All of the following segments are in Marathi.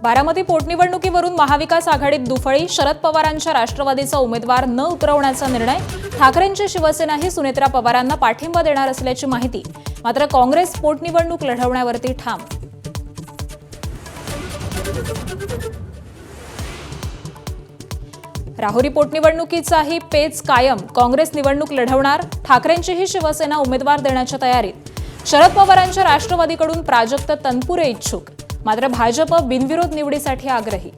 बारामती पोटनिवडणुकीवरून महाविकास आघाडीत दुफळी, शरद पवारांच्या राष्ट्रवादीचा उमेदवार न उतरवण्याचा निर्णय. ठाकरेंची शिवसेनाही सुनेत्रा पवारांना पाठिंबा देणार असल्याची माहिती. मात्र काँग्रेस पोटनिवडणूक लढवण्यावरती ठाम. राहुरी पोटनिवडणुकीचाही पेच कायम. काँग्रेस निवडणूक लढवणार. ठाकरेंचीही शिवसेना उमेदवार देण्याच्या तयारीत. शरद पवारांच्या राष्ट्रवादीकडून प्राजक्त तनपुरे इच्छुक. मात्र भाजप बिनविरोध निवडीसाठी आग्रही.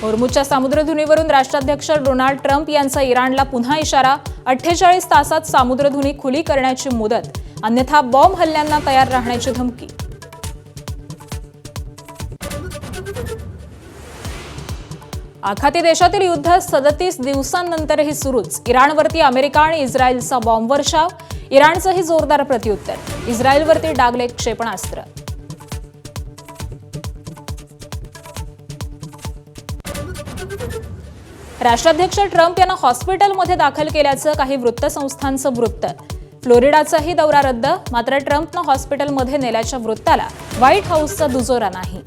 होर्मुझच्या सामुद्रधुनीवरून राष्ट्राध्यक्ष डोनाल्ड ट्रम्प यांचा इराणला पुन्हा इशारा. 48 तासात सामुद्रधुनी खुली करण्याची मुदत, अन्यथा बॉम्ब हल्ल्यांना तयार राहण्याची धमकी. आखाती देशातील युद्ध 37 दिवसांनंतरही सुरूच. इराणवरती अमेरिका आणि इस्रायलचा बॉम्बवर्षाव. इराणचंही जोरदार प्रत्युत्तर. इस्रायलवरती डागले क्षेपणास्त्र. राष्ट्राध्यक्ष ट्रम्प यांना हॉस्पिटलमध्ये दाखल केल्याचं काही वृत्तसंस्थांचं वृत्त. फ्लोरिडाचाही दौरा रद्द. मात्र ट्रम्पनं हॉस्पिटलमध्ये नेल्याच्या वृत्ताला व्हाईट हाऊसचा दुजोरा नाही.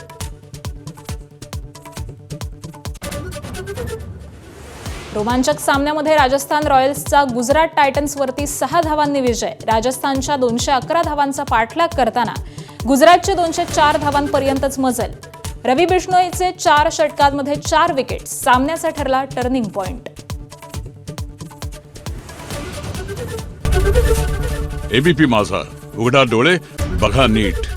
रोमांचक सामन्यामध्ये राजस्थान रॉयल्सचा गुजरात टायटन्सवरती 6 धावांनी विजय. राजस्थानच्या 211 धावांचा पाठलाग करताना गुजरातचे 204 धावांपर्यंतच मजल. रवी बिश्नोईचे 4 षटकांमध्ये 4 विकेट्स. सामन्याचा ठरला टर्निंग पॉइंट. एबीपी माझा, उघडा डोळे बघा नीट.